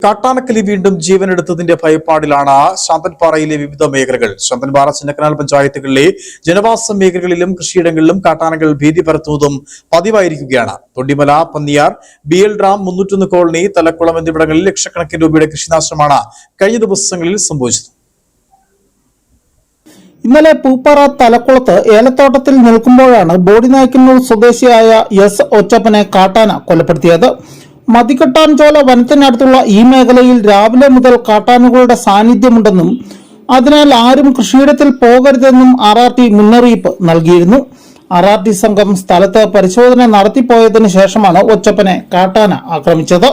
കാട്ടാനക്കലി വീണ്ടും ജീവനെടുത്തതിന്റെ ഭയപ്പാടിലാണ് ശാന്തൻപാറയിലെ വിവിധ മേഖലകൾ. ശാന്തൻപാറ, ചിന്നക്കനാൽ പഞ്ചായത്തുകളിലെ ജനവാസ മേഖലകളിലും കൃഷിയിടങ്ങളിലും കാട്ടാനകൾ ഭീതി പരത്തുന്നതും പതിവായിരിക്കുകയാണ്. Thondimala, Panniyar, BL dam, 301 colony, Thalakkulam എന്നിവിടങ്ങളിൽ ലക്ഷക്കണക്കിന് രൂപയുടെ കൃഷിനാശമാണ് കഴിഞ്ഞ ദിവസങ്ങളിൽ സംഭവിച്ചത്. ഇന്നലെ പൂപ്പാറ തലക്കുളത്ത് ഏലത്തോട്ടത്തിൽ നിൽക്കുമ്പോഴാണ് ബോഡിനായ്ക്കന്നൂർ സ്വദേശിയായ എസ് ഒച്ചപ്പനെ കാട്ടാന കൊലപ്പെടുത്തിയത്. മതികെട്ടാൻചോല വനത്തിനടുത്തുള്ള ഈ മേഖലയിൽ രാവിലെ മുതൽ കാട്ടാനകളുടെ സാന്നിധ്യമുണ്ടെന്നും അതിനാൽ ആരും കൃഷിയിടത്തിൽ പോകരുതെന്നും RRT മുന്നറിയിപ്പ് നൽകിയിരുന്നു. RRT സംഘം സ്ഥലത്ത് പരിശോധന നടത്തിപ്പോയതിനു ശേഷമാണ് ഒച്ചപ്പനെ കാട്ടാന ആക്രമിച്ചത്.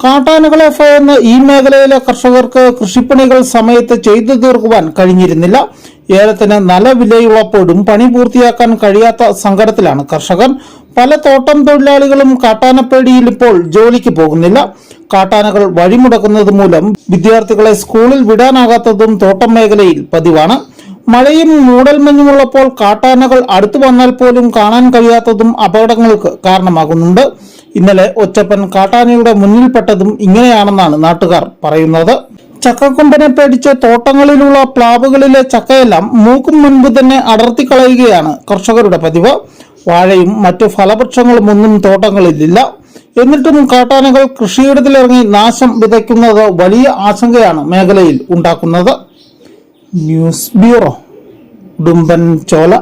കാട്ടാനകളെ ഭയന്ന് ഈ മേഖലയിലെ കർഷകർക്ക് കൃഷിപ്പണികൾ സമയത്ത് ചെയ്തു തീർക്കുവാൻ കഴിഞ്ഞിരുന്നില്ല. ഏലത്തിന് നല്ല വിലയുള്ളപ്പോഴും പണി പൂർത്തിയാക്കാൻ കഴിയാത്ത സങ്കടത്തിലാണ് കർഷകർ. പല തോട്ടം തൊഴിലാളികളും കാട്ടാനപ്പേടിയിൽ ഇപ്പോൾ ജോലിക്ക് പോകുന്നില്ല. കാട്ടാനകൾ വഴിമുടക്കുന്നത് മൂലം വിദ്യാർത്ഥികളെ സ്കൂളിൽ വിടാനാകാത്തതും തോട്ടം മേഖലയിൽ പതിവാണ്. മഴയും മൂടൽമഞ്ഞുമുള്ളപ്പോൾ കാട്ടാനകൾ അടുത്തു വന്നാൽ പോലും കാണാൻ കഴിയാത്തതും അപകടങ്ങൾക്ക് കാരണമാകുന്നുണ്ട്. ഇന്നലെ ഒച്ചപ്പൻ കാട്ടാനയുടെ മുന്നിൽപ്പെട്ടതും ഇങ്ങനെയാണെന്നാണ് നാട്ടുകാർ പറയുന്നത്. ചക്കക്കൊമ്പനെ പേടിച്ച് തോട്ടങ്ങളിലുള്ള പ്ലാവുകളിലെ ചക്കയെല്ലാം മൂക്കും മുൻപ് തന്നെ അടർത്തിക്കളയുകയാണ് കർഷകരുടെ പതിവ്. വാഴയും മറ്റു ഫലവൃക്ഷങ്ങളും ഒന്നും തോട്ടങ്ങളിലില്ല. എന്നിട്ടും കാട്ടാനകൾ കൃഷിയിടത്തിലിറങ്ങി നാശം വിതയ്ക്കുന്നത് വലിയ ആശങ്കയാണ് മേഖലയിൽ ഉണ്ടാക്കുന്നത്. News bureau, Udumbanchola.